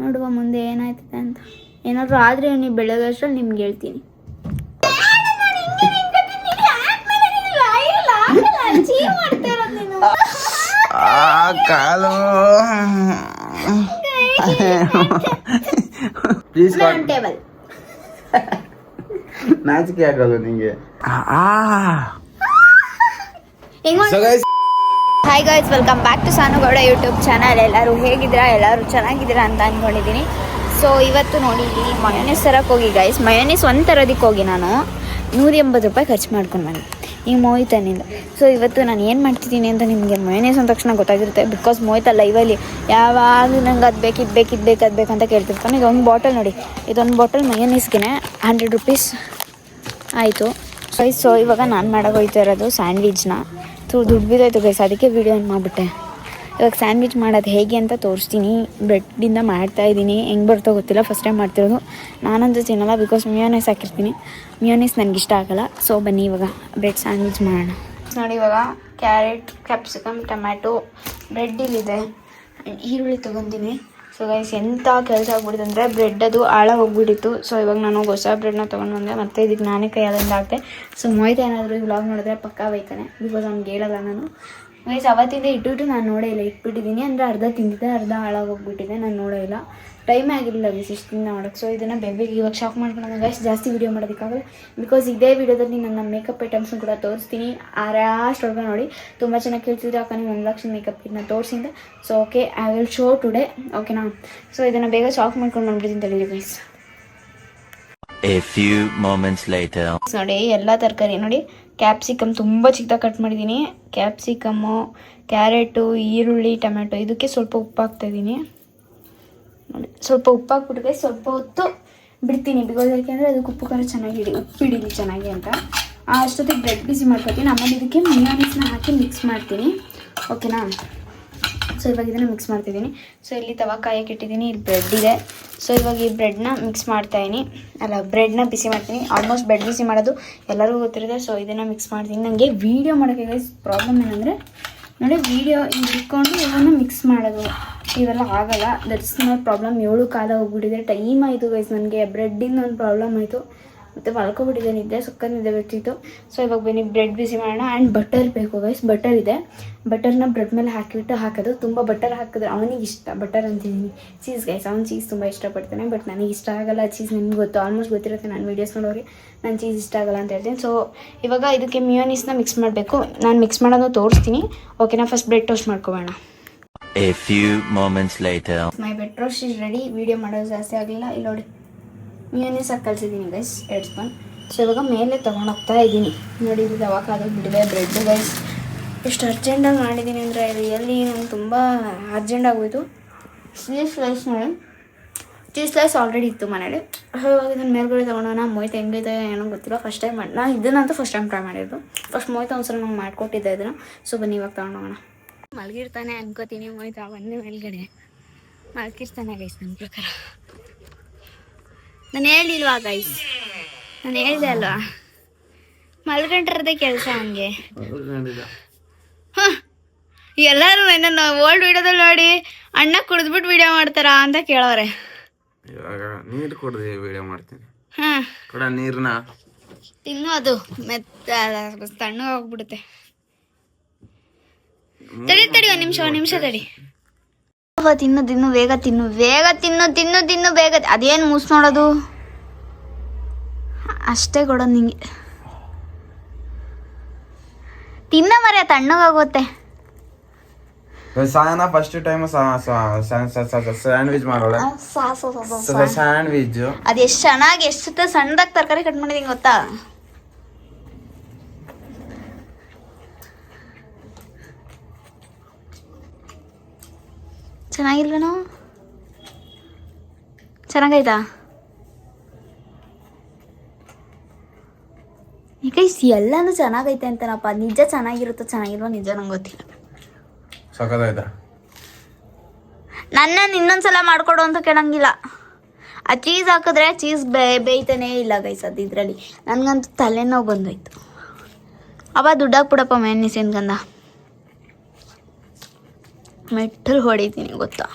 ನೋಡುವ ಮುಂದೆ ಏನಾಯ್ತದೆ ಅಂತ. ಏನಾದರೂ ಆದರೆ ನೀವು ಬೆಳಗ್ಗೆ ಅಷ್ಟರಲ್ಲಿ ನಿಮ್ಗೆ ಹೇಳ್ತೀನಿ. ಕಾಲು ಪ್ಲೀಸ್ ಟೇಬಲ್ ನಾಚಿಕೆ ಆಗಲ್ಲ ನಿಂಗೆ. Hi guys, welcome back to ಸಾನುಗೌಡ YouTube channel. ಎಲ್ಲರೂ ಹೇಗಿದ್ದೀರಾ? ಎಲ್ಲರೂ ಚೆನ್ನಾಗಿದ್ದೀರಾ ಅಂತ ಅಂದ್ಕೊಂಡಿದ್ದೀನಿ. ಸೊ ಇವತ್ತು ನೋಡಿ ಇಲ್ಲಿ ಮಯೋನೀಸ್ ತರಕ್ಕೆ ಹೋಗಿ ಗೈಸ್. ಮಯೋನೀಸ್ ಒಂದು ತರೋದಕ್ಕೆ ಹೋಗಿ ನಾನು 180 ರೂಪಾಯಿ ಖರ್ಚು ಮಾಡ್ಕೊಂಡು ಬಂದೆ ಈ ಮೋಹಿತನಿಂದ. ಸೊ ಇವತ್ತು ನಾನು ಏನು ಮಾಡ್ತಿದ್ದೀನಿ ಅಂತ ನಿಮಗೆ ಮಯೋನೀಸ್ ಅಂದ ತಕ್ಷಣ ಗೊತ್ತಾಗಿರುತ್ತೆ. ಬಿಕಾಸ್ ಮೋಹಿತ ಲೈವಲ್ಲಿ ಯಾವಾಗಲೂ ನಂಗೆ ಅದು ಬೇಕು ಅಂತ ಕೇಳ್ತಿರ್ತಾನೆ. ಇದೊಂದು ಬಾಟಲ್ ನೋಡಿ, ಇದೊಂದು ಬಾಟಲ್ ಮಯೋನೀಸ್ಗೆ 100 ರೂಪೀಸ್ ಆಯಿತು. ಸೊ ಇವಾಗ ನಾನು ಮಾಡೋಕೆ ಹೋಗ್ತಾ ಇರೋದು ಸ್ಯಾಂಡ್ವಿಚ್ನ. ದುಡ್ಡು ಬಿದ್ದೋಯ್ತು ಗೈಸ್, ಅದಕ್ಕೆ ವೀಡಿಯೋ ಏನು ಮಾಡಿಬಿಟ್ಟೆ. ಇವಾಗ ಸ್ಯಾಂಡ್ವಿಚ್ ಮಾಡೋದು ಹೇಗೆ ಅಂತ ತೋರಿಸ್ತೀನಿ. ಬ್ರೆಡ್ಡಿಂದ ಮಾಡ್ತಾಯಿದ್ದೀನಿ, ಹೆಂಗೆ ಬರ್ತೋ ಗೊತ್ತಿಲ್ಲ, ಫಸ್ಟ್ ಟೈಮ್ ಮಾಡ್ತಿರೋದು. ನಾನಂತೂ ತಿನ್ನಲ್ಲ, ಬಿಕಾಸ್ ಮಿಯೋನೈಸ್ ಹಾಕಿರ್ತೀನಿ. ಮಿಯೋನೈಸ್ ನನಗೆ ಇಷ್ಟ ಆಗಲ್ಲ. ಸೊ ಬನ್ನಿ ಇವಾಗ ಬ್ರೆಡ್ ಸ್ಯಾಂಡ್ವಿಚ್ ಮಾಡೋಣ. ನೋಡಿ ಇವಾಗ ಕ್ಯಾರೆಟ್, ಕ್ಯಾಪ್ಸಿಕಮ್, ಟೊಮ್ಯಾಟೊ, ಬ್ರೆಡ್ ಇಲ್ಲಿದೆ, ಈರುಳ್ಳಿ ತೊಗೊತೀನಿ. ಸೊ ಗೈಸ್ ಎಂಥ ಕೆಲಸ ಆಗ್ಬಿಟ್ಟಿದೆ ಅಂದರೆ ಬ್ರೆಡ್ ಅದು ಹೋಗ್ಬಿಟ್ಟಿತ್ತು. ಸೊ ಇವಾಗ ನಾನು ಹೊಸ ಬ್ರೆಡ್ನ ತೊಗೊಂಡು ಬಂದೆ, ಮತ್ತು ಇದಕ್ಕೆ ನಾನೇ ಕೈಯಾದಿಂದ ಹಾಕ್ತೆ. ಸೊ ಮೋಹಿತ ಏನಾದರೂ ಈ ವ್ಲಾಗ್ ನೋಡಿದ್ರೆ ಪಕ್ಕ ಬೈತಾನೆ, ಬಿಕಾಸ್ ಅವ್ನಿಗೆ ಹೇಳಲ್ಲ ನಾನು. ಗೈಸ್ ಅವತ್ತಿಂದ ಇಟ್ಟು ನಾನು ನೋಡೇ ಇಲ್ಲ, ಇಟ್ಬಿಟ್ಟಿದ್ದೀನಿ. ಅಂದರೆ ಅರ್ಧ ತಿಂದಿದ್ದೆ, ಅರ್ಧ ಹೋಗ್ಬಿಟ್ಟಿದೆ, ನಾನು ನೋಡೇ ಇಲ್ಲ. ಟೈಮ್ ಆಗಿರಲಿಲ್ಲ ಗೈಸ್ ಇಷ್ಟು ದಿನ ಮಾಡೋಕ್ಕೆ. ಸೊ ಇದನ್ನು ಬೇಗ ಇವಾಗ ಶಾಕ್ ಮಾಡ್ಕೊಂಡು ಗೈಸ್ ಜಾಸ್ತಿ ವೀಡಿಯೋ ಮಾಡೋದಕ್ಕಾಗಲ್ಲ, ಬಿಕಾಸ್ ಇದೇ ವೀಡಿಯೋದಲ್ಲಿ ನನ್ನ ಮೇಕಪ್ ಐಟಮ್ಸ್ನ ಕೂಡ ತೋರಿಸ್ತೀನಿ. ಅಷ್ಟೊಳಗೆ ನೋಡಿ ತುಂಬ ಚೆನ್ನಾಗಿ ಕೇಳ್ತಿದ್ರೆ ಅಕ್ಕ ನೀವು 1 ಲಕ್ಷ ಮೇಕಪ್ ಕಿಟ್ನ ತೋರಿಸಿದ್ದೆ. So okay, I will show today, ಓಕೆನಾ? ಸೊ ಇದನ್ನು ಬೇಗ ಶಾಕ್ ಮಾಡ್ಕೊಂಡು ಬಂದ್ಬಿಡ್ತೀನಿ ತಡೀರಿ guys. A few moments later. ನೋಡಿ ಎಲ್ಲ ತರಕಾರಿ ನೋಡಿ, ಕ್ಯಾಪ್ಸಿಕಮ್ ತುಂಬ ಚಿಕ್ಕದಾಗಿ ಕಟ್ ಮಾಡಿದ್ದೀನಿ. ಕ್ಯಾಪ್ಸಿಕಮ್ಮು, ಕ್ಯಾರೆಟು, ಈರುಳ್ಳಿ, ಟೊಮ್ಯಾಟೊ, ಇದಕ್ಕೆ ಸ್ವಲ್ಪ ಉಪ್ಪು ಹಾಕ್ತಾಯಿದ್ದೀನಿ. ನೋಡಿ ಸ್ವಲ್ಪ ಉಪ್ಪು ಹಾಕ್ಬಿಟ್ರೆ ಸ್ವಲ್ಪ ಹೊತ್ತು ಬಿಡ್ತೀನಿ, ಬಿಕಾಸ್ ಯಾಕೆಂದರೆ ಅದಕ್ಕೆ ಉಪ್ಪು ಖಾರ ಉಪ್ಪಿಡೀಲಿ ಚೆನ್ನಾಗಿ ಅಂತ. ಅಷ್ಟೊತ್ತಿಗೆ ಬ್ರೆಡ್ ಬಿಸಿ ಮಾಡ್ಕೊತೀನಿ. ಆಮೇಲೆ ಇದಕ್ಕೆ ಮಿಯೋನೀಸ್ನ ಹಾಕಿ ಮಿಕ್ಸ್ ಮಾಡ್ತೀನಿ, ಓಕೆನಾ? ಸೊ ಇವಾಗ ಇದನ್ನು ಮಿಕ್ಸ್ ಮಾಡ್ತಿದ್ದೀನಿ. ಸೊ ಇಲ್ಲಿ ತವಾ ಕಾಯಕ್ಕೆ ಇಟ್ಟಿದ್ದೀನಿ, ಇಲ್ಲಿ ಬ್ರೆಡ್ ಇದೆ. ಸೊ ಇವಾಗ ಈ ಬ್ರೆಡ್ನ ಬ್ರೆಡ್ನ ಬಿಸಿ ಮಾಡ್ತೀನಿ. ಆಲ್ಮೋಸ್ಟ್ ಬ್ರೆಡ್ ಬಿಸಿ ಮಾಡೋದು ಎಲ್ಲರಿಗೂ ಗೊತ್ತಿರುತ್ತೆ. ಸೊ ಇದನ್ನು ಮಿಕ್ಸ್ ಮಾಡ್ತೀನಿ. ನನಗೆ ವೀಡಿಯೋ ಮಾಡೋಕ್ಕೆ ಪ್ರಾಬ್ಲಮ್ ಏನಂದರೆ ನೋಡಿ, ವೀಡಿಯೋ ಹಿಂಗೆ ಇಟ್ಕೊಂಡು ಇವನ್ನ ಮಿಕ್ಸ್ ಮಾಡೋದು ಇವೆಲ್ಲ ಆಗಲ್ಲ. That's not problem. 7 ಕಾಲ ಹೋಗ್ಬಿಟ್ಟಿದೆ, ಟೈಮ್ ಆಯಿತು ಗೈಸ್. ನನಗೆ ಬ್ರೆಡ್ಡಿಂದ ಒಂದು ಪ್ರಾಬ್ಲಮ್ ಆಯಿತು, ಮತ್ತು ಮಲ್ಕೊಬಿಟ್ಟಿದೆ, ನಿದ್ದೆ ಸಕ್ಕತ್ ನಿದ್ದೆ ಬರ್ತಿತ್ತು. ಸೊ ಇವಾಗ ಬನ್ನಿ ಬ್ರೆಡ್ ಬಿಸಿ ಮಾಡೋಣ. ಆ್ಯಂಡ್ ಬಟರ್ ಬೇಕು ಗೈಸ್, ಬಟರ್ ಇದೆ. ಬಟರ್ನ ಬ್ರೆಡ್ ಮೇಲೆ ಹಾಕೋದು. ತುಂಬ ಬಟರ್ ಹಾಕಿದ್ರೆ ಅವನಿಗೆ ಇಷ್ಟ, ಬಟರ್ ಅಂತಿದ್ದೀನಿ, ಚೀಸ್ ಗೈಸ್. ಅವ್ನು ಚೀಸ್ ತುಂಬ ಇಷ್ಟಪಡ್ತಾನೆ, ಬಟ್ ನನಗೆ ಇಷ್ಟ ಆಗಲ್ಲ ಚೀಸ್. ನನಗೆ ಆಲ್ಮೋಸ್ಟ್ ಗೊತ್ತಿರುತ್ತೆ, ನಾನು ವೀಡಿಯೋಸ್ ನೋಡೋರಿಗೆ ನಾನು ಚೀಸ್ ಇಷ್ಟ ಆಗಲ್ಲ ಅಂತ ಹೇಳ್ತೀನಿ. ಸೊ ಇವಾಗ ಇದಕ್ಕೆ ಮಿಯೋನೀಸ್ನ ಮಿಕ್ಸ್ ಮಾಡಬೇಕು. ನಾನು ಮಿಕ್ಸ್ ಮಾಡೋದು ತೋರಿಸ್ತೀನಿ, ಓಕೆನಾ? ಫಸ್ಟ್ ಬ್ರೆಡ್ ಟೋಸ್ಟ್ ಮಾಡ್ಕೊಬೋಣ. A few moments later. My bread toast is ready. Video ಮಾಡೋದು ಜಾಸ್ತಿ ಆಗಲಿಲ್ಲ. ಇಲ್ಲಿ ನೋಡಿ ಮಿಯೋನೀಸ್ ಹಾಕಿ ಕಲಿಸಿದ್ದೀನಿ ಗೈಸ್, 2 ಸ್ಪೂನ್. ಸೊ ಇವಾಗ ಮೇಲೆ ತೊಗೊಂಡೋಗ್ತಾ ಇದ್ದೀನಿ. ನೋಡಿ ಇದು ದವಾಖಾದೋಗ್ಬಿಟ್ಟಿದೆ ಬ್ರೆಡ್ ಗೈಸ್. ಎಷ್ಟು ಅರ್ಜೆಂಟಾಗಿ ಮಾಡಿದ್ದೀನಿ ಅಂದರೆ ರಿಯಲಿ ನಂಗೆ ತುಂಬ ಅರ್ಜೆಂಟ್ ಆಗೋಯಿತು. ಚೀಸ್ ಸ್ಲೈಸ್ ನೋಡಿ, ಚೀಸ್ ಸ್ಲೈಸ್ ಆಲ್ರೆಡಿ ಇತ್ತು ಮನೇಲಿ. ಇವಾಗ ಇದನ್ನು ಮೇಲ್ಗಡೆ ತೊಗೊಂಡೋಣ. ಮೋಹಿತ ಹೆಂಗೈತೆ ಏನೋ ಗೊತ್ತಿಲ್ಲ, ಫಸ್ಟ್ ಟೈಮ್ ನಾನು ಇದನ್ನಂತೂ ಫಸ್ಟ್ ಟೈಮ್ ಟ್ರೈ ಮಾಡಿರೋದು. ಫಸ್ಟ್ ಮೋಹಿತ ಒಂದ್ಸಲ ನಂಗೆ ಮಾಡಿಕೊಟ್ಟಿದ್ದೆ ಇದನ್ನು. ಸೊ ಬನ್ನಿ ಇವಾಗ ತೊಗೊಂಡೋಗೋಣ. ಮಲಗಿರ್ತಾನೆ ಅನ್ಕೋತೀನಿ ಮೋಹಿತ, ಬಂದು ಮೇಲ್ಗಡೆ ಮಲಗಿರ್ತಾನೆ ಗೈಸ್ ನನ್ನ ಪ್ರಕಾರ. ನಾನು ಹೇಳಿಲ್ವಾ ಗೈಸ್, ನಾನು ಹೇಳಿದೆ ಅಲ್ವಾ, ಮಲ್ಕೊಂಡಿರೋದೇ ಕೆಲಸ ಹಂಗೆ. ಹಾಂ, ಎಲ್ಲರೂ ನನ್ನ ಓಲ್ಡ್ ವಿಡಿಯೋದಲ್ಲಿ ನೋಡಿ ಅಣ್ಣ ಕುಡಿದ್ಬಿಟ್ಟು ವಿಡಿಯೋ ಮಾಡ್ತಾರಾ ಅಂತ ಕೇಳೋರೆ. ಇವಾಗ ನೀರು ಕುಡ್ದು ವಿಡಿಯೋ ಮಾಡ್ತೀನಿ. ಹಾಂ, ಕೂಡ ನೀರನ್ನ ತಿನ್ನು, ಅದು ತಣ್ಣಗೆ ಹೋಗ್ಬಿಡುತ್ತೆ. ತಡಿ ಒಂದು ನಿಮಿಷ ತಡಿ. ತಿನ್ನು ಬೇಗ ತಿನ್ನು ಬೇಗ. ಅದೇನು ಮೂಸ್ ನೋಡೋದು ಅಷ್ಟೇ ಕೊಡೋದು ನಿಂಗೆ. ತಿನ್ನ ಮರೆ, ತಣ್ಣಗಾಗುತ್ತೆ. ಸಾಯನ ಫಸ್ಟ್ ಟೈಮ್ ಸ್ಯಾಂಡ್ವಿಚ್ ಮಾಡೋಣ. ಸ್ಯಾಂಡ್ವಿಚ್ ಅದು ಎಷ್ಟು ಚೆನ್ನಾಗಿ, ಎಷ್ಟು ಸಣ್ಣದಾಗಿ ತರಕಾರಿ ಕಟ್ ಮಾಡಿದೀನಿ ಗೊತ್ತಾ? ಚೆನ್ನಾಗಿಲ್ವೇನೋ? ಚೆನ್ನಾಗೈತಾ? ಈಗ ಎಲ್ಲನೂ ಚೆನ್ನಾಗೈತೆ ಅಂತನಪ್ಪ. ನಿಜ ಚೆನ್ನಾಗಿರುತ್ತೋ ಚೆನ್ನಾಗಿಲ್ವೋ ನಿಜ ನಂಗೆ ಗೊತ್ತಿಲ್ಲ. ನನ್ನ ಇನ್ನೊಂದ್ಸಲ ಮಾಡ್ಕೊಡು ಅಂತ ಕೇಳಂಗಿಲ್ಲ. ಆ ಚೀಸ್ ಹಾಕಿದ್ರೆ ಚೀಸ್ ಬೇಯ್ತಾನೇ ಇಲ್ಲ ಗೈಸ್ ಅದು ಇದರಲ್ಲಿ. ನನಗಂತೂ ತಲೆನೋವು ಬಂದೋಯ್ತು. ದುಡ್ಡಾಕ್ಬಿಡಪ್ಪ ಮೆನ್ನಿಸಿನ ಗಂಧ. ಮೆಟ್ಟಲು ಹೊಡಿತೀನಿ ಗೊತ್ತಾ?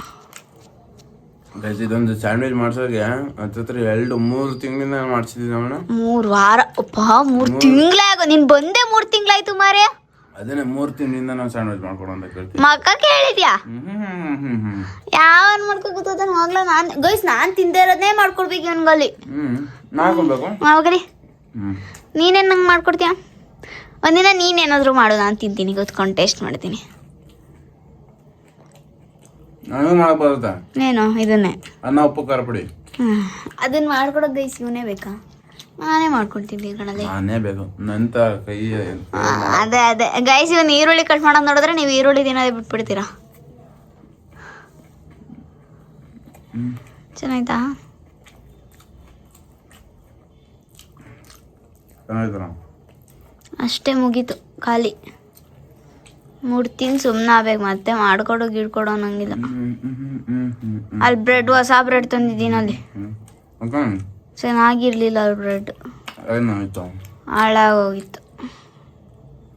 ಗೈಸ್ ಇದೊಂದು ಸ್ಯಾಂಡ್ವಿಚ್ ಮಾಡ್ಸೋಕೆ ಹತ್ತತ್ರ 2-3 ತಿಂಗಳಿಂದ ಮಾಡ್ಸಿದ್ದೀವಿ ಅವನು. 3 ವಾರ ಅಪ್ಪ 3 ತಿಂಗಳಾಗೋ ನೀನ್ ಬಂದೆ 3 ತಿಂಗಳಾಯ್ತು ಮಾರ್ಯ. ಅದನ್ನೇ 3 ತಿಂಗಳಿಂದ ನಾವು ಸ್ಯಾಂಡ್ವಿಚ್ ಮಾಡ್ಕೊಡು ಅಂತ ಕೇಳ್ತೀವಿ. ಮಕ್ಕ ಕೇಳಿದ್ಯಾ ಯಾವನ್ ಮಾಡ್ಕೊ ಗೊತ್ತಾನ ಹೋಗ್ಲ ನಾನ್ ತಿಂದೇ ಇರೋದನ್ನೇ ಮಾಡ್ಕೊಡ್ಬೇಕು ಇವನ್ಗಲ್ಲಿ. ಮಾಡ್ಕೊಬೇಕು ಹೋಗ್ರಿ ನೀನೇನ್ ನಂಗೆ ಮಾಡ್ಕೊಡ್ತೀಯ? ಒಂದಿನ ನೀನೇನಾದ್ರು ಮಾಡು, ನಾನು ತಿಂತೀನಿ ಕೂತ್ಕೊಂಡು ಟೇಸ್ಟ್ ಮಾಡ್ತೀನಿ. ನನಗೆ ಮಾಡಕ್ ಬರುತ್ತಾ? ಏನು ಇದನ್ನೇ ಅನ್ನ ಉಪ್ಪು ಖಾರ ಪುಡಿ ಅದನ್ನ ಮಾಡ್ಕೊಡೋದು ಗೈಸ್ ಇವನೇ ಬೇಕಾ? ನಾನೇ ಮಾಡ್ಕೊಡ್ತೀನಿ ಕಣಲ್ಲಿ. ನಾನೇ ಬೇಕು ನಂತ ಕೈ. ಅದೇ ಗೈಸ್ ಇವನ್ ಈರುಳ್ಳಿ ಕಟ್ ಮಾಡೋದು ನೋಡಿದ್ರೆ ನೀವು ಈರುಳ್ಳಿ ತಿನ್ನೋದೇ ಬಿಟ್ಬಿಡ್ತೀರಾ. ಚೆನ್ನಾಯ್ತಾ? ಅಷ್ಟೇ ಮುಗೀತು ಖಾಲಿ. 3 ತಿಂದು ಸುಮ್ಮನೆ ಆಗ್ಬೇಕು, ಮತ್ತೆ ಮಾಡ್ಕೊಡು ಗಿಡ್ಕೊಡು ಅನ್ನಂಗಿಲ್ಲ. ಅಲ್ಲಿ ಬ್ರೆಡ್ ಹೊಸ ಬ್ರೆಡ್ ತಂದಿದ್ದೀನಿ ಅಲ್ಲಿ, ಚೆನ್ನಾಗಿರ್ಲಿಲ್ಲ ಅಲ್ಲಿ ಬ್ರೆಡ್, ಹಾಳಾಗೋಗಿತ್ತು.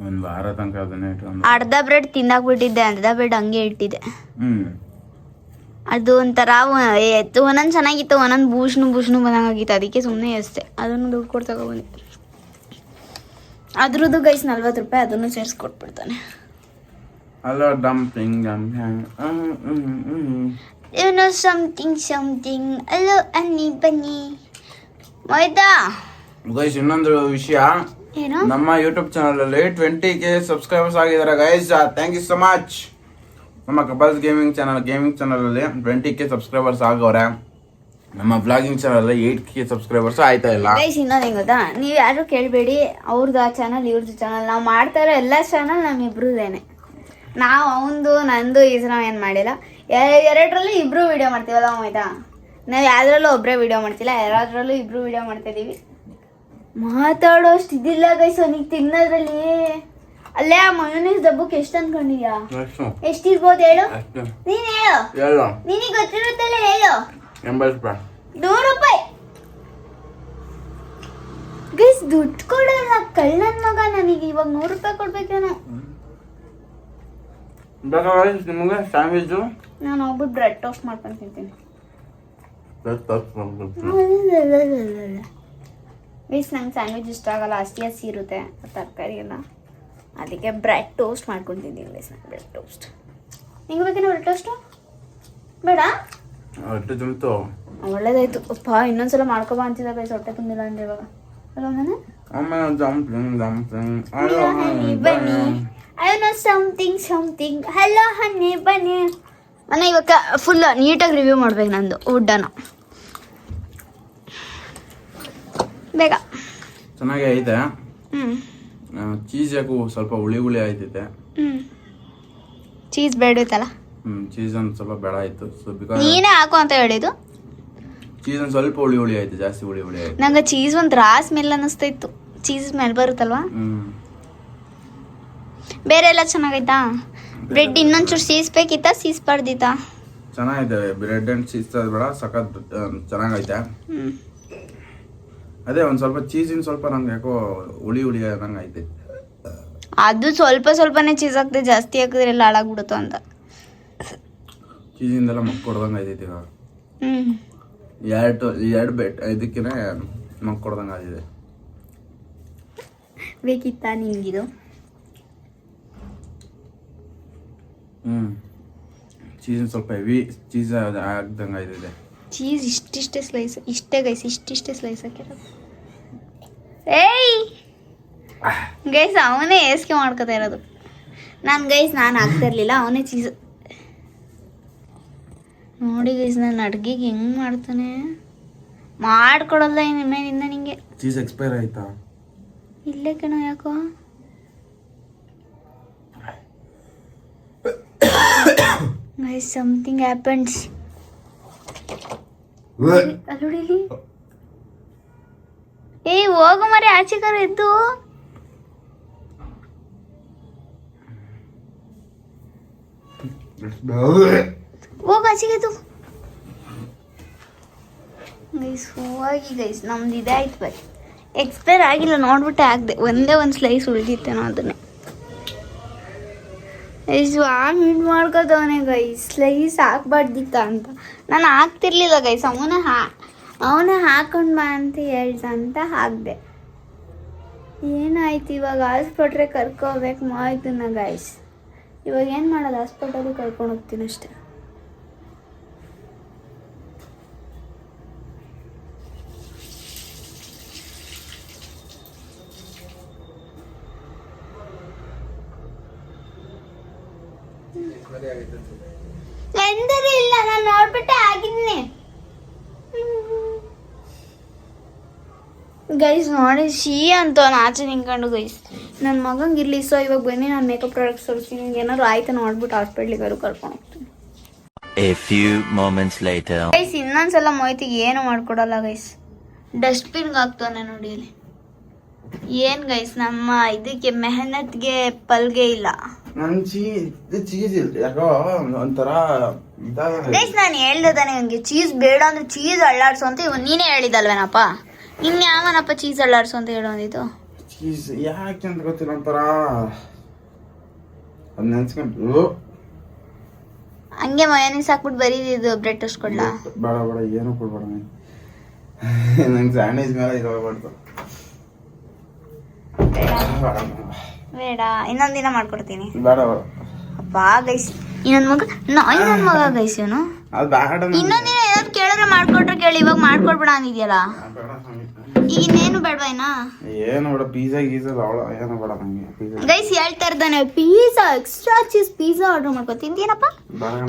ಒಂದು ವಾರ ತನಕ ಅದನ್ನೇ ಅರ್ಧ ಬ್ರೆಡ್ ತಿಂದಾಕ್ಬಿಟ್ಟಿದ್ದೆ, ಅರ್ಧ ಬ್ರೆಡ್ ಹಂಗೆ ಇಟ್ಟಿದ್ದೆ. ಅದು ಒಂಥರ ಒಂದೊಂದು ಚೆನ್ನಾಗಿತ್ತು, ಒಂದೊಂದು ಬೂಷ್ಣು ಬಂದಂಗಾಗಿತ್ತು. ಅದಕ್ಕೆ ಸುಮ್ಮನೆ ಅಷ್ಟೇ ಅದನ್ನು ದುಡ್ಡು ಕೊಟ್ಟು ತಗೊಬಂದೆ. ಅದ್ರದ್ದು ಗೈಸ್ 40 ರೂಪಾಯಿ, ಅದನ್ನು ಸೇರಿಸ್ಕೊಟ್ಬಿಡ್ತಾನೆ. ಹಲೋ ಡಂಪ್ಲಿಂಗ್ ಏನೋ ಸಮಥಿಂಗ್ ಅಲ್ಲೋ ಅನ್ನಿ ಬನ್ನಿ ಆಯ್ತಾ ಗೈಸ್. ಇನ್ನೊಂದು ವಿಷಯ, ಏನು ನಮ್ಮ ಯೂಟ್ಯೂಬ್ ಚಾನಲ್ ಅಲ್ಲಿ 20K ಸಬ್ಸ್ಕ್ರೈಬರ್ಸ್ ಆಗಿದ್ದಾರೆ guys. Thank you so much. ನಮ್ಮ ಕಪಲ್ಸ್ ಗೇಮಿಂಗ್ ಚಾನಲ್ ಅಲ್ಲಿ 20K ಸಬ್ಸ್ಕ್ರೈಬರ್ಸ್ ಆಗವ್ರೆ. ನಮ್ಮ ಬ್ಲಾಗಿಂಗ್ ಚಾನಲ್ 8K ಸಬ್ಸ್ಕ್ರೈಬರ್ಸ್ ಆಯ್ತಾ ಇಲ್ಲ ಗೈಸ್. ಇನ್ನೊಂದು ಹೆಂಗ್ ಗೊತ್ತಾ, ನೀವು ಯಾರು ಕೇಳಬೇಡಿ, ಅವ್ರದ್ದು ಆ ಚಾನಲ್ ಇವ್ರದ್ದು ಚಾನಲ್. ನಾವು ಮಾಡ್ತಾ ಇರೋ ಎಲ್ಲ ಚಾನಲ್ ನಮ್ಮಿಬ್ರದೇನೆ. ನಾವು ಅವಂದು ನಂದು ಈ ಸಲ ಏನು ಮಾಡಿಲ್ಲ. ಎರಡರಲ್ಲೂ ಇಬ್ರು ವಿಡಿಯೋ ಮಾಡ್ತೀವಲ್ಲ ಆಯ್ತಾ. ನಾವು ಯಾವ್ದ್ರಲ್ಲೂ ಒಬ್ಬರೇ ವಿಡಿಯೋ ಮಾಡ್ತಿಲ್ಲ, ಯಾರಾದ್ರಲ್ಲೂ ಇಬ್ರು ವಿಡಿಯೋ ಮಾಡ್ತಿದ್ದೀವಿ. ಮಾತಾಡೋಷ್ಟು ಇದಿಲ್ಲ ಗೈಸ್ ಅವನಿಗೆ ತಿನ್ನೋದ್ರಲ್ಲಿ. ಅಲ್ಲೇ ಆ ಮಯೋನೀಸ್ ಡಬ್ಬಕ್ಕೆ ಎಷ್ಟು ಅನ್ಕೊಂಡಿದ್ಯಾ? ಎಷ್ಟಿರ್ಬೋದು ಹೇಳು, ನೀನ್ ಹೇಳು, ನಿನಗೆ ಗೊತ್ತಿರುತ್ತಲ್ಲ ಹೇಳು. 80 ರೂಪಾಯಿ, 100 ರೂಪಾಯಿ ಗೈಸ್. ದುಡ್ಡು ಕೊಡಲ್ಲ ಕಳ್ಳನ್ ಮಗ. ನನಗೆ ಇವಾಗ 100 ರೂಪಾಯಿ ಕೊಡ್ಬೇಕೇನೋ. ನಿಮಗೆ ಸ್ಯಾಂಡ್ವಿಚ್ ನಾನು ಹೋಗ್ಬಿಟ್ಟು ಬ್ರೆಡ್ ಟೋಸ್ಟ್ ಮಾಡ್ಕೊಂಡು ತಿಂತೀನಿ. ಗೈಸ್ ನಂಗೆ ಸ್ಯಾಂಡ್ವಿಚ್ ಇಷ್ಟ ಆಗಲ್ಲ, ಹಸಿ ಇರುತ್ತೆ ತರಕಾರಿ ಎಲ್ಲ. ಅದಕ್ಕೆ ಬ್ರೆಡ್ ಟೋಸ್ಟ್ ಮಾಡ್ಕೊಂಡು ತಿಂತೀನಿ ಗೈಸ್. ನಾನು ಬ್ರೆಡ್ ಟೋಸ್ಟ್. ನಿಂಗೆ ಬೇಕೇನೋ ಬ್ರೆಡ್ ಟೋಸ್ಟು? ಬೇಡ, ಹೊಟ್ಟೆ ತುಂಬಿತು. ಒಳ್ಳೇದಾಯ್ತು ಅಪ್ಪ. ಇನ್ನೊಂದ್ಸಲ ಮಾಡ್ಕೊಬಾ ಅಂತಿದ್ದ ಗೈಸ್, ಹೊಟ್ಟೆ ತುಂಬಿಲ್ಲ ಅಂದ್ರೆ ಇವಾಗ. ಅಲ್ಲ ಮನೆ ಬನ್ನಿ, ಐನೋ ಸಮಥಿಂಗ್ ಹಲೋ ಹನ್ನಿ ಬನ್ನಿ. ಮನೆ ಇವಾಗ ಫುಲ್ ನೀಟಾಗಿ ರಿವ್ಯೂ ಮಾಡ್ಬೇಕು ನಂದು ವುಡ್ಡನ್ನು. ಬೇಗ ಚೆನ್ನಾಗಿ ಐತೆ. ಚೀಸ್ ಯಾಕೋ ಸ್ವಲ್ಪ ಹುಳಿ ಆಯ್ತೈತೆ. ಚೀಸ್ ಬೇಡೈತಲ್ಲ, ಚೀಸ್ ಒಂದು ಸ್ವಲ್ಪ ಬೇಡ ಆಯ್ತು. ಸೊ ಬಿಕಾಸ್ ನೀನೇ ಹಾಕು ಅಂತ ಹೇಳಿದ್ದು. ಚೀಸ್ ಒಂದು ಸ್ವಲ್ಪ ಹುಳಿ ಆಯ್ತು, ಜಾಸ್ತಿ ಹುಳಿ ಆಯ್ತು. ನಂಗೆ ಚೀಸ್ ಒಂದು ಸ್ಮೆಲ್ ಅನ್ನಿಸ್ತಾ ಇತ್ತು. ಚೀಸ್ ಸ್ಮೆಲ್ ಬರುತ್ತಲ್ವಾ. ಬೇರೆ ಎಲ್ಲ ಚೆನ್ನಾಗೈತಾ? ಬ್ರೆಡ್ ಇನ್ನೊಂಚೂರು ಸೀಸ್ಬೇಕಿತ್ತಾ, ಸೀಸ್ಬಾರ್ದಿತ್ತಾ? ಚೆನ್ನಾಗೈತೆ. ಬ್ರೆಡ್ ಅಂಡ್ ಚೀಸ್ ಬೇಡ, ಸಖತ್ ಚೆನ್ನಾಗೈತೆ. ಅದೇ ಒಂದು ಸ್ವಲ್ಪ ಚೀಸಿನ ಸ್ವಲ್ಪ ನಂಗೆ ಯಾಕೋ ಹುಳಿ ಆದಂಗೆ ಐತೆ. ಅದು ಸ್ವಲ್ಪನೇ ಚೀಸ್ ಹಾಕ್ದೆ, ಜಾಸ್ತಿ ಹಾಕಿದ್ರೆ ಎಲ್ಲ ಹಾಳಾಗ್ಬಿಡುತ್ತೋ ಅಂತ. ಚೀಸಿಂದೆಲ್ಲ ಮಕ್ಕೊಡ್ದಂಗೆ ಐತೈತಿ ಇವಾಗ. ಎರಡು ಬೆಟ್ ಇದಕ್ಕೇ ಮಕ್ಕೊಡ್ದಂಗೆ ಆಗಿದೆ. ಬೇಕಿತ್ತಾ ನಿಂಗಿದು? ಚೀಸಿನ ಸ್ವಲ್ಪ ಹೆವಿ ಚೀಸ್ ಆಗ್ದಂಗೆ ಆಗಿದೆ. ಚೀಸ್ ಇಷ್ಟಿಷ್ಟೇ ಸ್ಲೈಸ್, ಇಷ್ಟೇ ಗೈಸ್, ಇಷ್ಟಿಷ್ಟೇ ಸ್ಲೈಸ್ ಹಾಕಿರೋದು. ಏಯ್ ಗೈಸ್, ಅವನೇ ಏಸ್ಕೆ ಮಾಡ್ಕೊತಾ ಇರೋದು. ನಾನು ಹಾಕ್ತಾ ಇರಲಿಲ್ಲ, ಅವನೇ ಚೀಸ್. ನೋಡಿ ಗೈಸ್, ನಾನು ಅಡುಗೆಗೆ ಹೆಂಗೆ ಮಾಡ್ತಾನೆ. ಮಾಡ್ಕೊಡಲ್ಲ ಇನ್ನೇನಿಂದ ನಿಂಗೆ. ಚೀಸ್ ಎಕ್ಸ್ಪೈರ್ ಆಯ್ತಾ? ಇಲ್ಲೇ ಕಣೋ, ಯಾಕೋ ಗೈಸ್ ಸಮಥಿಂಗ್ ಹ್ಯಾಪನ್ಸ್. ಅಲ್ಲೋಡಿಲಿ. ಏಯ್ ಹೋಗು ಮರೆ, ಆಚೆ ಕರು ಎದ್ದು. ಹೋಗು ಆಚೆಗೆ ಎದ್ದು. ಗೈಸ್ ಹೋಗಿ ಗೈಸ್, ನಮ್ದು ಇದಾಯ್ತು. ಬೈ ಎಕ್ಸ್ಪೈರ್ ಆಗಿಲ್ಲ, ನೋಡ್ಬಿಟ್ಟೆ ಹಾಕ್ದೆ. ಒಂದೇ ಒಂದು ಸ್ಲೈಸ್ ಉಳಿದಿತ್ತೇನೋ ಅದನ್ನೇ. ಗೈಸ್ ವಾಮಿಟ್ ಮಾಡ್ಕೋತವನೆ ಗೈಸ್, ಸ್ಲೈಸ್ ಹಾಕ್ಬಾರ್ದಿತ್ತ ಅಂತ. ನಾನು ಹಾಕ್ತಿರ್ಲಿಲ್ಲ ಗೈಸ್, ಅವನೇ ಹಾಕೊಂಡು ಬಾ ಅಂತ ಹೇಳ್ದ ಅಂತ ಹಾಕ್ದೆ. ಏನಾಯ್ತು ಇವಾಗ ಹಾಸ್ಪಿಟ್ಲಿಗೆ ಕರ್ಕೋಬೇಕು ಮಾಯ್ತನ್ನ ಗೈಸ್. ಇವಾಗ ಏನು ಮಾಡೋದು, ಹಾಸ್ಪಿಟಲಿಗೆ ಕರ್ಕೊಂಡು ಹೋಗ್ತೀನಿ ಅಷ್ಟೆ. ಎಂದರೆ ಇಲ್ಲ, ನಾನು ನೋಡ್ಬಿಟ್ಟೆ ಆಗಿದ್ನೆ ಗೈಸ್. ನೋಡಿ ಶೀ ಅಂತ ಆಚೆ ನಿಂತ್ಕೊಂಡು ಗೈಸ್. ನನ್ನ ಮಗಂಗೆ ಇರ್ಲಿ. ಸೊ ಇವಾಗ ಬನ್ನಿ ನಾನು ಮೇಕಪ್ ಪ್ರಾಡಕ್ಟ್ಸ್ ತೋರಿಸ್ತೀನಿ. ಏನಾದ್ರು ಆಯ್ತು ನೋಡ್ಬಿಟ್ಟು ಹಾಸ್ಪಿಟ್ಲಿಗೆ ಕರ್ಕೊಂಡು ಹೋಗ್ತೀನಿ. A few moments later. Guys ಇನ್ನೊಂದ್ಸಲ ಮೊಯ್ತಿಗೆ ಏನು ಮಾಡ್ಕೊಡಲ್ಲ ಗೈಸ್. ಡಸ್ಟ್ಬಿನ್ಗೆ ಹಾಕ್ತಾನೆ ನೋಡಿ ಇಲ್ಲಿ. ಏನ್ ಗೈಸ್ ನಮ್ಮ ಇದಕ್ಕೆ ಮೆಹನತ್ಗೆ ಪಲ್ಗೆ ಇಲ್ಲ. ನನ್ ಚೀಸ್ ಯಾಕೋ ಒಂಥರ ಗೈಸ್ ನಾನು ಹೇಳ್ದಾನೆ ನನಗೆ ಚೀಸ್ ಬೇಡ ಅಂದ್ರೆ ಚೀಸ್ ಅಳ್ಳಾಡ್ಸು ಅಂತ ಇವ್ ನೀನೇ ಹೇಳಿದಲ್ವೇನಪ್ಪ. ಇನ್ಯಾವನಪ್ಪ ಚೀಸ್ ಅಳ್ಳಾಡ್ಸು ಅಂತ ಹೇಳೋದಿದ್ದು. ಚೀಸ್ ಯಾಕೆ ಅಂತ ಗೊತ್ತಿಲ್ಲ, ಒಂಥರ ಅದ್ ನೆನ್ಸ್ಕೊಂಡು ಹಂಗೆ ಮಯೋನೀಸ್ ಹಾಕ್ಬಿಟ್ಟು ಬರೀದಿದ್ದು ಬ್ರೆಡ್ ಟೋಸ್ಟ್ ಕೊಡ್ಲಾ? ಬೇಡ ಬೇಡ ಏನೂ ಕೊಡ್ಬೇಡ ನಂಗೆ ಸ್ಯಾಂಡ್ವಿಚ್ ಮೇಲೆ ಇರೋಗ್ಬಾರ್ದು. ಬೇಡ ಇನ್ನೊಂದ್ ದಿನ ಮಾಡ್ಕೊಡ್ತೀನಿ. ಬೇಡ ಬೇಡ ಅಪ್ಪಾ ಗೈಸ್ ಇನ್ನೊಂದ್ ಮಗ ಗೈಸ್ ಇವನು. ಅದು ಬೇಡ. ಇನ್ನೊಂದ್ ದಿನ ಏನಾದ್ರು ಕೇಳಿದ್ರೆ ಮಾಡ್ಕೊಟ್ರೆ ಕೇಳಿ, ಇವಾಗ ಮಾಡ್ಕೊಡ್ಬೇಡ ಅಂದಿದ್ಯಲ್ಲ. ಈಗ ಇನ್ನೇನು ಬೇಡವಾ ಇನ್ನ? ಏನು ಬೇಡ, ಪಿಜ್ಜಾ ಗೀಝಾ ಏನು ಬೇಡ ನಂಗೆ. ಗೈಸ್ ಹೇಳ್ತಾ ಇರ್ತಾನೆ pizza extra cheese pizza order ಮಾಡ್ಕೊ ತಿಂತೀನಪ್ಪ.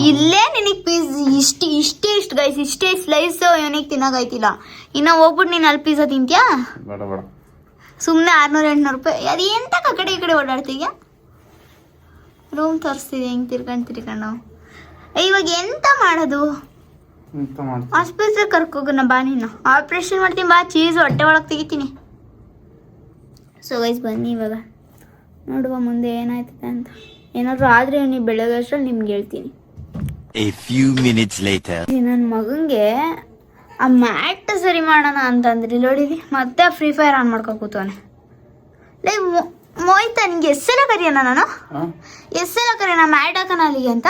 ಇಲ್ಲೇ ನಿನಗೆ ಇಷ್ಟು ಗೈಸ್ ಇಷ್ಟೇ ಸ್ಲೈಸ್ ಇವನಿಗೆ ತಿನ್ನೋಕಾಯ್ತಿಲ್ಲ. ಇನ್ನ ಹೋಗ್ಬಿಟ್ಟು ನೀನು ಅಲ್ಲಿ ಪಿಜ್ಜಾ ತಿಂತ್ಯಾ? ಬೇಡ ಬೇಡ ಸುಮ್ಮನೆ 600-800 ರೂಪಾಯಿ. ಅದು ಎಂತಕ್ಕ ಆ ಕಡೆ ಈ ಕಡೆ ಓಡಾಡ್ತೀಯ? ರೂಮ್ ತೋರಿಸ್ತಿದೆ ಹೆಂಗೆ ತಿರ್ಕೊಂಡು. ಇವಾಗ ಎಂತ ಮಾಡೋದು? ಆಸ್ಪತ್ರೆ ಕರ್ಕೋಗೋಣ ಬಾ. ನೀನು ಆಪ್ರೇಷನ್ ಮಾಡ್ತೀನಿ ಬಾ. ಚೀಸ್ ಹೊಟ್ಟೆ ಒಳಗೆ ತೆಗಿತೀನಿ. ಸೊ ಗೈಸ್ ಬನ್ನಿ ಇವಾಗ ನೋಡುವ ಮುಂದೆ ಏನಾಯ್ತದೆ ಅಂತ. ಏನಾದ್ರು ಆದರೆ ನೀವು ಬೆಳಗ್ಗೆ ಅಷ್ಟರಲ್ಲಿ ನಿಮ್ಗೆ ಹೇಳ್ತೀನಿ. A few minutes later. ನನ್ನ ಮಗಂಗೆ ಆ ಮ್ಯಾಟ್ ಸರಿ ಮಾಡೋಣ ಅಂತಂದ್ರಿ ನೋಡಿದಿ, ಮತ್ತೆ ಫ್ರೀ ಫೈರ್ ಆನ್ ಮಾಡ್ಕೊ ಕೂತವನೆ. ಲೈ ಮೋಯ್ತಾ ನಿಂಗೆ ಎಸ್ಸೆಲ್ಲ ಕರಿಯೋಣ ನಾನು? ಎಸ್ಸೆಲ್ಲ ಕರಿಯೋಣ ಮ್ಯಾಟ್ ಹಾಕೋಣ ಅಲ್ಲಿಗೆ ಅಂತ?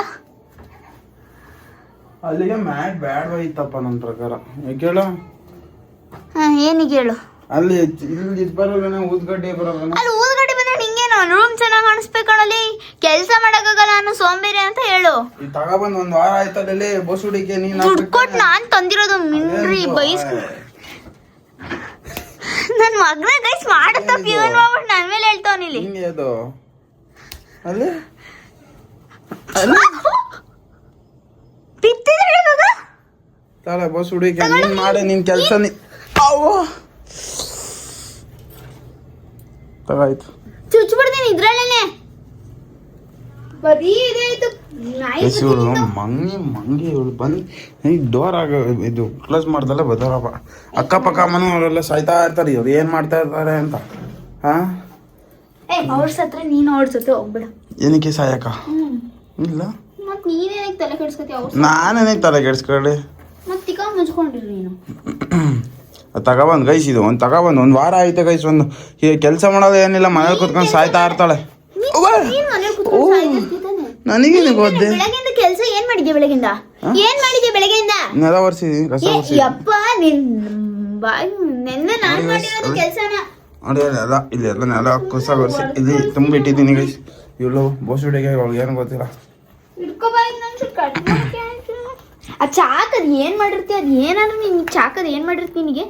ಅಲ್ಲಿಗೆ ಮ್ಯಾಟ್ ಬ್ಯಾಡ್ವಾಯ್ತಪ್ಪ ನನ್ನ ಪ್ರಕಾರ. ಕೇಳು ಏನಿಗೆ ಹೇಳು. ಅಲ್ಲಿ ಇಲ್ಲಿ ಬರೋಲ್ಲ, ಊದ್ಗಡ್ಡೆ ಬರೋಲ್ಲ. ಅಲ್ಲಿ ಊದ್ಗಡ್ಡೆ ಬಂದ್ರೆ ನಿಂಗೇನು ರೂಮ್ ಚೆನ್ನಾಗಿ ಕಾಣಿಸ್ಬೇಕಲ್ಲಿ, ಕೆಲಸ ಮಾಡಕ್ಕಾಗಲ್ಲ ನಾನು ಸೋಂಬೇರಿ ಅಂತ ಹೇಳು. ಈ ತಗೊಬಂದ್ ಒಂದ್ ವಾರ ಆಯ್ತಲ್ಲಿ ಬಸುಡಿಗೆ ನೀನ್ ದುಡ್ಡು ಕೊಟ್ಟು ನಾನ್ ತಂದಿರೋದು ಮಿನ್ರಿ ಬೈಸ್. ನನ್ ಮಗನ ಗೈಸ್ ಮಾಡುತ್ತ ಪ್ಯೂನ್ ಮಾಡ್ಬಿಟ್ಟು ನನ್ ಮೇಲೆ ಹೇಳ್ತಾವನಿಲ್ಲಿ. ಹಿಂಗೆ ಅದು ಅಲ್ಲಿ ಬಿತ್ತಿದ್ರೆ ಮಗ ತಲೆ ಬಸುಡಿಗೆ ನೀನ್ ಮಾಡೆ ನಿನ್ ಕೆಲಸ ತಗಾಯ್ತು. ಚುಚ್ಬಿಡ್ತೀನಿ ಇದ್ರಲ್ಲೇನೆ. ಬರೀ ಇದಾಯ್ತು. ಮಂಗಿ ಇವಳು ಬಂದು ಡೋರ್ ಆಗ ಇದು ಕ್ಲೋಸ್ ಮಾಡ್ದಲ್ಲ ಬದರಪ್ಪ. ಅಕ್ಕಪಕ್ಕ ಮನೆಯವರೆಲ್ಲ ಸಾಯ್ತಾ ಇರ್ತಾರೆ, ಇವ್ರು ಏನ್ ಮಾಡ್ತಾ ಇರ್ತಾರೆ ಅಂತ. ಅವ್ರ ಸತ್ರ ನೀನು ಅವ್ರ ಜೊತೆ ಹೋಗ್ಬಿಡ. ಏನಕ್ಕೆ ಸಾಯಕ ಇಲ್ಲ, ಮತ್ ನೀನೇನಕ್ಕೆ ತಲೆ ಕೆಡ್ಸ್ಕೊತೀಯ? ನಾನೇನಕ್ಕೆ ತಲೆ ಕೆಡ್ಸ್ಕೊಳ್ಳಿ. ಮತ್ ತಿಕ್ಕ ಮುಚ್ಕೊಂಡಿರಿ ನೀನು. ತಗೊಬಂದ್ ಗೈಸ್, ಇದು ಒಂದು ತಗೊಬಂದ್ ಒಂದ್ ವಾರ ಆಯ್ತು ಗೈಸ್. ಒಂದು ಕೆಲಸ ಮಾಡೋದು ಏನಿಲ್ಲ, ಮನೇಲಿ ಕುತ್ಕೊಂಡು ಸಾಯ್ತಾ ಇರ್ತಾಳೆ. ನನಗೇನು ಗೊತ್ತೇ? ಬೆಳಗಿಂದ ಕೆಲಸ ಏನ್ ಮಾಡಿದ್ಯಾ? ಬೆಳಗಿಂದ ಏನ್ ಮಾಡಿದ್ಯಾ? ಬೆಳಗ್ಗೆಯಿಂದ ನೆಲ ಒರೆಸಿದೀನಿ, ಕಸ ಒರೆಸಿ. ಯಪ್ಪ ನೆನ್ನೆ ನಾನ್ ಮಾಡಿರೋದು ಕೆಲಸನ ನೋಡಿ. ನೆಲ ಇಲ್ಲಿ ಎಲ್ಲ ನೆಲ ಕಸ ಒರೆಸಿ ಇಲ್ಲಿ ತುಂಬಿಟ್ಟಿದ್ದೀನಿ ಗೈಸ್. ಇವಳು ಬೋಸುಡಿಗೆ ಅವಳಿಗೆ ಏನು ಗೊತ್ತಿಲ್ಲ. ಆ ಚಾಕದ್ ಏನ್ ಮಾಡಿರ್ತೀಯ? ಅದ್ ಏನಾದ್ರು ನೀನ್ ಚಾಕದ್ ಏನ್ ಮಾಡಿರ್ತಿ ನಿನಗೆ?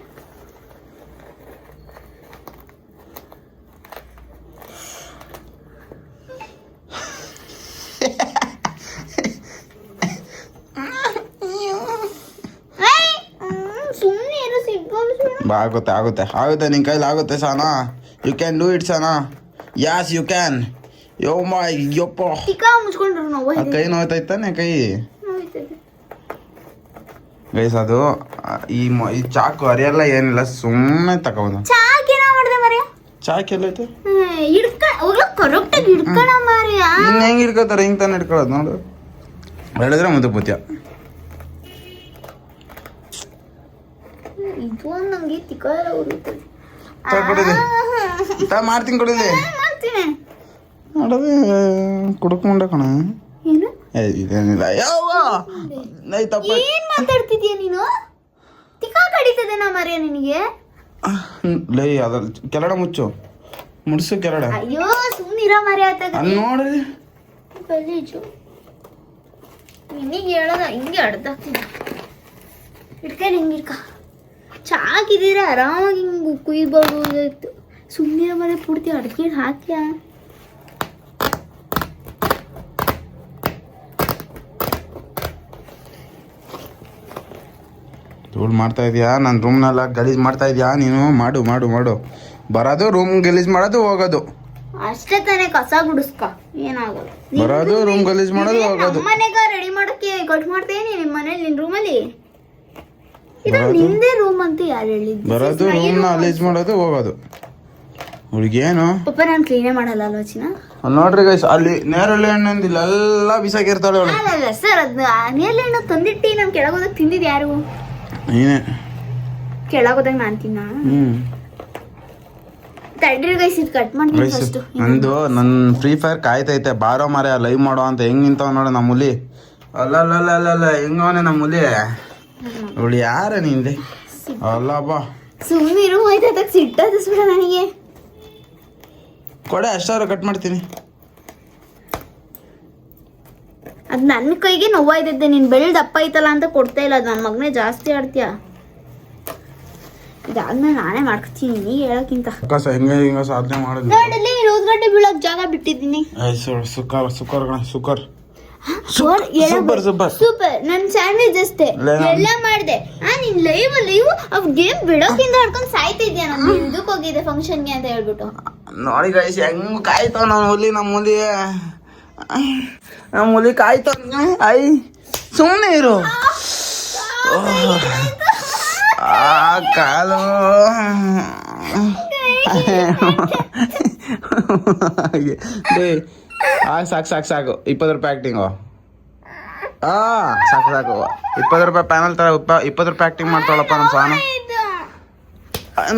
ಆಗುತ್ತೆ ಆಗುತ್ತೆ ಆಗುತ್ತೆ, ನಿನ್ ಕೈಲಿ ಆಗುತ್ತೆ Sana. You can do it Sana. Yes you can. ಯಪ್ಪ ಕೈ ನೋಯ್ತಾಯ್ತಾನೆ ಕೈ ಗೈಸ್. ಅದು ಈ ಚಾಕು ಅರಿಯಲ್ಲ ಏನಿಲ್ಲ, ಸುಮ್ಮನೆ ತಗೊಂಡು ಚಾಕ್ ಎಲ್ಲೈತೆ ಇನ್ನು ಹೆಂಗ್ ಹಿಡ್ಕೋತಾರೆ? ಹಿಂಗ್ ತಾನೆ ಹಿಡ್ಕೊಳ್ಳೋದು ನೋಡು. ಹೇಳಿದ್ರೆ ಮತ್ತೆ ಪುತ್ಯ ಮಾಡ್ತೀನಿ ಕೊಡಿದೆ ನೋಡೋದು ಕುಡ್ಕೊಂಡೆ ಕಣ. ಇದೇನಿಲ್ಲ ಯಾವ ತಪ್ಪ ಮಾತಾಡ್ತಿದ್ಯಾ ನೀನು? ತಿಕ್ಕ ಕಡಿತದೆ ನಾ ಮರ್ಯ ನಿನಗೆ. ಲೈ ಅದ ಕೆರಡ ಮುಚ್ಚು, ಮುಡ್ಸು ಕೆರಡ. ಅಯ್ಯೋ ಸುಮ್ಮನಿರ ಮರ್ಯ ಆತಾಗ. ಅಲ್ಲಿ ನೋಡ್ರಿ ಗಲೀಜು. ನಿನಗೆ ಹೇಳೋದ ಹಿಂಗೆ ಅಡ್ದಾಕ್ತೀನಿ. ಇಟ್ಕೊಂಡು ಹಿಂಗೆ ಇಟ್ಕ. ಚಾಕಿದ್ದೀರ ಆರಾಮಾಗಿ ಹಿಂಗೆ ಕುಯ್ಬೋದು. ಸುಮ್ಮನಿರ ಮನೆ ಪೂರ್ತಿ ಅಡ್ಗೆ ಹಾಕ್ಯಾ. ಧೂಳು ಮಾಡ್ತಾ ಇದೀಯಾ? ನನ್ನ ರೂಮ್ನೆಲ್ಲ ಗಲೀಜ್ ಮಾಡ್ತಾ ಇದೀಯಾ ನೀನು? ಮಾಡು ಮಾಡು ಮಾಡು. ಬರೋದು ರೂಮ್ ಗಲೀಜ್ ಮಾಡೋದು ಹೋಗೋದು ಅಷ್ಟೇ ತಾನೇ. ಕಸ ಗುಡಿಸ್ಕ, ಏನಾಗೋದು. ಬರೋದು ರೂಮ್ ಗಲೀಜ್ ಮಾಡೋದು ಹೋಗೋದು. ಮನೆಗ ರೆಡಿ ಮಾಡಕ್ಕೆ ಕಟ್ ಮಾಡ್ತೇನೆ ನಿಮ್ಮ ಮನೇಲಿ, ನಿನ್ ರೂಮಲ್ಲಿ. ಇದು ನಿಂದೇ ರೂಮ್ ಅಂತ ಯಾರು ಹೇಳಿದ್ದು? ಬರೋದು ರೂಮ್ನ ಗಲೀಜ್ ಮಾಡೋದು ಹೋಗೋದು. ಹುಡುಗೇನು ಪಾಪ ನಾನು ಕ್ಲೀನೇ ಮಾಡಲ್ಲ ಅಲ್ವಾ ಚಿನ್ನ? ನೋಡ್ರಿ ಗೈಸ್, ಅಲ್ಲಿ ನೇರಳೆ ಹಣ್ಣು ಇಲ್ಲೆಲ್ಲ ಬಿಸಾಕಿರ್ತಾಳೆ ಅವಳು. ಅಲ್ಲ ಸರ್, ಅದ್ ನೇರಳೆ ಹಣ್ಣು ತಂದಿಟ್ಟಿ ನಮ್ ಕೆಳಗೋದಾಗ ತಿಂದಿದ್ ಯಾರು? ನೀನೇ. ಕೆಳಗೋದಾಗ ನಾನ್ ತಿನ್ನ. ತಡ್ರಿ ಗೈಸ್, ಇದು ಕಟ್ ಮಾಡ್ತೀನಿ ಫಸ್ಟ್. ನಂದು ನನ್ನ ಫ್ರೀ ಫೈರ್ ಕಾಯ್ತೈತೆ. ಬಾರೋ ಮಾರ ಲೈವ್ ಮಾಡೋ ಅಂತ ಹೆಂಗ್ ನಿಂತವ ನೋಡ ನಮ್ಮ ಹುಲಿ. ಅಲ್ಲ ಹೆಂಗವನೆ ನಮ್ಮ ಹುಲಿ. ಅವಳು ಯಾರ ನಿಂದೆ? ಅಲ್ಲ ಬಾ ಸುಮ್ಮನಿರು. ಹೋಯ್ತದಾಗ ಸಿಟ್ಟದಿಸ್ಬಿಡ ನನಗೆ. ಕೊಡೆ, ಅಷ್ಟಾರು ಕಟ್ ಮಾಡ್ತೀನಿ. ಅದ್ ನನ್ನ ಕೈಗೆ ನೋವಾಯ್ತೈತೆ. ನೀನ್ ಬೆಳ್ಳ ದಪ್ಪ ಐತಲ್ಲ ಅಂತ ಕೊಡ್ತಾ ಇಲ್ಲ. ಅದು ನನ್ನ ಮಗನೇ ಜಾಸ್ತಿ ಆಡ್ತೀಯ. ಇದಾದ್ಮೇಲೆ ನಾನೇ ಮಾಡ್ಕೊತೀನಿ, ನೀ ಹೇಳಕ್ಕಿಂತ. ಹಿಂಗ ಸಾಧನೆ ಮಾಡೋದು. ನೋಡಲ್ಲಿ ರೋಸ್ಗಡ್ಡೆ ಬೀಳಕ್ ಜಾಗ ಬಿಟ್ಟಿದ್ದೀನಿ. ಸುಕರ್ ಸೂಪರ್. ನನ್ ಸ್ಯಾಂಡ್ವಿಚ್ ಅಷ್ಟೇ ಎಲ್ಲ ಮಾಡ್ದೆ. ನೀನ್ ಲೈವ್ ಅವ್ ಗೇಮ್ ಬಿಡೋಕಿಂದ ಆಡ್ಕೊಂಡ್ ಸಾಯ್ತಿದ್ಯಾ. ನಮ್ ಇದಕ್ ಹೋಗಿದ್ದೆ ಫಂಕ್ಷನ್ಗೆ ಅಂತ ಹೇಳ್ಬಿಟ್ಟು. ನೋಡಿ ಗೈಸ್ ಹೆಂಗ್ ಕಾಯ್ತಾವ ನಮ್ಮ ಹುಲಿ. ನಮ್ಮ ಹುಲಿ ಕಾಯ್ತಾವ. ಐ ಸುಮ್ಮನೆ ಇರು. ಆ ಕಾಲು ಸಾಕು 20 ರೂಪಾಯಿ ಆಕ್ಟಿಂಗು. ಸಾಕು 20 ರೂಪಾಯಿ ಪ್ಯಾನಲ್ ತರ 20 ರೂಪಾಯಿ ಆಕ್ಟಿಂಗ್ ಮಾಡ್ತಾಳಪ್ಪ ನಮ್ಮ ಸಾನು.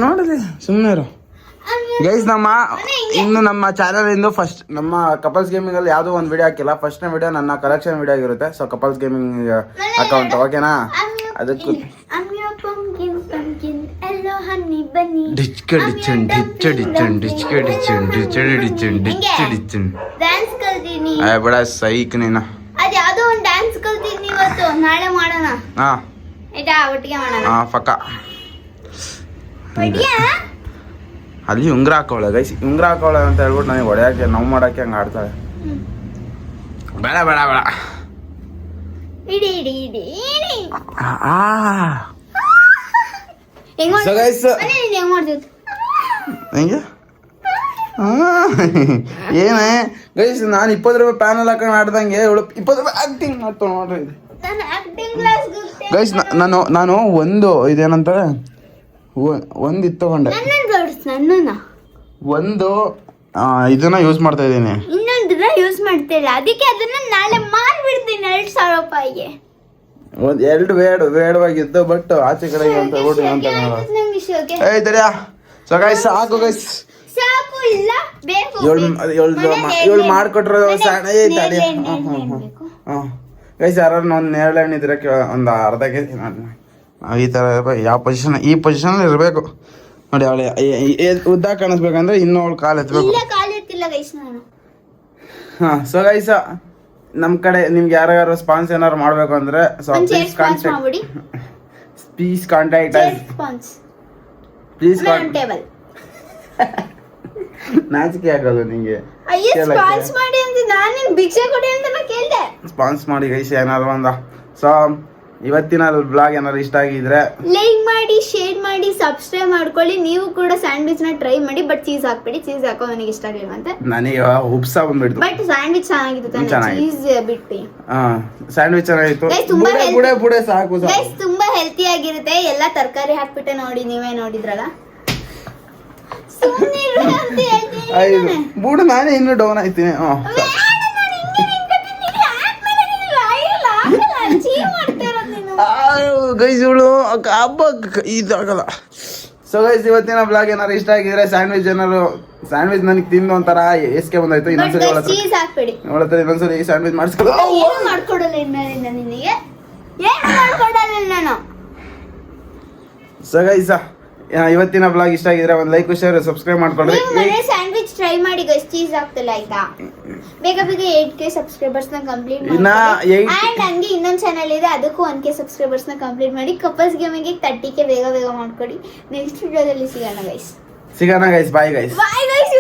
ನೋಡಿರಿ ಸುಮ್ಮನೆ ಇರು ಗೈಸ್. ಇನ್ನು ನಮ್ಮ ಚಾನಲ್ ಇಂದು ಫಸ್ಟ್ ನಮ್ಮ ಕಪಲ್ಸ್ ಗೇಮಿಂಗ್ ಅಲ್ಲಿ ಯಾವ್ದೋ ಒಂದು ವಿಡಿಯೋ ಹಾಕಿಲ್ಲ. ಫಸ್ಟ್ನೇ ವಿಡಿಯೋ ನನ್ನ ಕಲೆಕ್ಷನ್ ವಿಡಿಯೋ ಆಗಿರುತ್ತೆ. ಸೊ ಕಪಲ್ಸ್ ಗೇಮಿಂಗ್ ಅಕೌಂಟ್, ಓಕೆನಾ? ಅದಕ್ಕೂ ಬೇಡ ಸೈಕ್ ನೀನು. ಅದ್ಯಾವ್ದೋ ಒಂದು ಡ್ಯಾನ್ಸ್ ಕಲ್ತಿದ್ನಿ ಇವತ್ತು. ನಾಳೆ ಮಾಡೋಣ. ಒಟ್ಟಿಗೆ ಮಾಡೋಣ. ಪಕ್ಕ. ಅಲ್ಲಿ ಉಂಗ್ರ ಹಾಕೋಳೆ ಗೈಸ್. ಉಂಗ್ರ ಹಾಕೋಳೆ ಅಂತ ಹೇಳ್ಬಿಟ್ಟು ನನಗೆ ಹೊಡೆಯಕ್ಕೆ ನೋವು ಮಾಡಕ್ಕೆ ಹಂಗೆ ಆಡ್ತಾಳೆ. ಬೇಡ ಬೇಡ ಬೇಡ. ಇಡಿ ಹೆಂಗೆ ಏನೇ ಗೈಸ್, ನಾನು 20 ರೂಪಾಯಿ ಪ್ಯಾನಲ್ ಹಾಕೊಂಡು ಆಡ್ದಂಗೆ 20 ರೂಪಾಯಿ ಆಕ್ಟಿಂಗ್ ಮಾಡ್ತಾವ ನೋಡ್ರಿ ಗೈಸ್. ನಾನು ಒಂದು ಇದೇನಂತಾರೆ ಒಂದು ಇದು ತಗೊಂಡೆ. ಒಂದು ಇದನ್ನ ಯೂಸ್ ಮಾಡ್ತಾ ಇದ್ದೀನಿ, ಇನ್ನೊಂದನ್ನ ಯೂಸ್ ಮಾಡ್ತಿಲ್ಲ. ಅದಕ್ಕೆ ಅದನ್ನ ನಾಳೆ ಮಾರ್ಬಿಡ್ತೀನಿ 2,000 ರೂಪಾಯಿಗೆ. ಒಂದ್ 2 ಬೇಡವಾಗಿದ್ದು, ಬಟ್ ಆಚೆ ಕಡೆ ಅಂತ ತಡಿಯಾ. ಸೊ ಗೈಸ್ ಸಾಕು ಗೈಸ್, ಸಾಕು ಇಲ್ಲ ಬೇಕು. ಇವಳು ಮಾಡ್ಕೊಟ್ರು ಗೈಸ್. ಯಾರು ಒಂದು ನೇರಳೆ ಹಣ್ಣು ಇದ್ರೆ ಒಂದು ಅರ್ಧ ಕೆಜಿ ಈ ಥರ ಯಾವ ಪೊಸಿಷನ್, ಈ ಪೊಸಿಷನ್ ಇರಬೇಕು ನೋಡಿ. ಅವಳೆ ಉದ್ದ ಕಾಣಿಸ್ಬೇಕಂದ್ರೆ ಇನ್ನೂ ಅವಳು ಕಾಲು ಎತ್ತಬೇಕು. ಹಾಂ. ಸೊ ಗೈಸ್, ನಮ್ಮ ಕಡೆ ನಿಮ್ಗೆ ಯಾರ್ಯಾರು ಸ್ಪಾನ್ಸ್ ಏನಾರು ಮಾಡಬೇಕು ಅಂದರೆ ಪ್ಲೀಸ್ ಕಾಂಟ್ಯಾಕ್ಟ್ ನಾಚಿಕೆ ಆಗೋದು ನಿಂಗೆ. ಸ್ಪಾನ್ಸ್ ಮಾಡಿ ಗೈಸ್ ಏನಾದ್ರು ಒಂದ. ಸೊ ಇವತ್ತಿನ ಬ್ಲಾಗ್ ಏನಾದ್ರು ಇಷ್ಟ ಆಗಿದ್ರೆ ಲೈಕ್ ಮಾಡಿ, ಶೇರ್ ಮಾಡಿ, ಸಬ್ಸ್ಕ್ರೈಬ್ ಮಾಡ್ಕೊಳ್ಳಿ. ನೀವು ಕೂಡ ಸ್ಯಾಂಡ್ವಿಚ್ ನ ಟ್ರೈ ಮಾಡಿ, ಬಟ್ ಚೀಸ್ ಹಾಕ್ಬೇಡಿ. ಚೀಸ್ ಹಾಕೋ ನನಗೆ ಇಷ್ಟ ಆಗಿಲ್ಲ ಅಂತ ನನಗೆ ಉಪ್ಸ ಬಂದ್ಬಿಡ್ತು. ಬಟ್ ಸ್ಯಾಂಡ್ವಿಚ್ ಚೆನ್ನಾಗಿತ್ತು, ಚೀಸ್ ಬಿಟ್ಟು. ಸ್ಯಾಂಡ್ವಿಚ್ ಚೆನ್ನಾಗಿತ್ತು. ಬುಡೆ ಸಾಕು. ಗೈಸ್ ತುಂಬಾ ಹೆಲ್ತಿ ಆಗಿರುತ್ತೆ. ಎಲ್ಲಾ ತರಕಾರಿ ಹಾಕ್ಬಿಟ್ಟೆ ನೋಡಿ, ನೀವೇ ನೋಡಿದ್ರಲ್ಲ. ಬೂಡು ನಾನೇ ಇನ್ನೂ ಡೌನ್ ಆಯ್ತೀನಿ. ಗೈಸ್ ಇವಳು ಹಬ್ಬ ಇದಾಗಲ್ಲ. ಸೊ ಗೈಸ್ ಇವತ್ತಿನ ಬ್ಲಾಗ್ ಏನಾರು ಇಷ್ಟ ಆಗಿದ್ರೆ ಸ್ಯಾಂಡ್ವಿಚ್ ನನಗೆ ತಿಂದು ಒಂಥರ ಎಸ್ಕೆ ಬಂದಾಯ್ತು. ಇನ್ನೊಂದ್ಸರಿ ಇನ್ನೊಂದ್ಸರಿ ಸ್ಯಾಂಡ್ವಿಚ್ ಮಾಡಿಸ್ಕೊಳ್ಳೋ. ಏನು ಮಾಡ್ಕೊಡಲ್ಲ ನಾನು. ಸೊ ಗೈಸ್ ಇವತ್ತಿನ ಬ್ಲಾಗ್ ಇಷ್ಟ ಆಗಿದ್ರೆ ಒಂದು ಲೈಕ್ ಶೇರ್ ಸಬ್ಸ್ಕ್ರೈಬ್ ಮಾಡ್ಕೊಳ್ರಿ. ನೀವು ಮನೆ ಸ್ಯಾಂಡ್ವಿಚ್ ಟ್ರೈ ಮಾಡಿ ಗೈಸ್, ಚೀಸ್ ಆಗ್ತಿಲ್ಲ ಆಯ್ತಾ. ಬೇಗ 8K ಸಬ್ಸ್ಕ್ರೈಬರ್ಸ್ ನ ಕಂಪ್ಲೀಟ್ ಮಾಡಿ. ಅಂಡ್ ಹಂಗೆ ಇನ್ನೊಂದು ಚಾನಲ್ ಇದೆ, ಅದಕ್ಕೂ 1K ಸಬ್ಸ್ಕ್ರೈಬರ್ಸ್ ನ ಕಂಪ್ಲೀಟ್ ಮಾಡಿ. ಕಪಲ್ಸ್ ಗೇಮಿಂಗ್ 30K ಬೇಗ ಮಾಡ್ಕೊಡಿ. ನೆಕ್ಸ್ಟ್ ವಿಡಿಯೋದಲ್ಲಿ ಸಿಗೋಣ guys. Bye guys. Bye guys.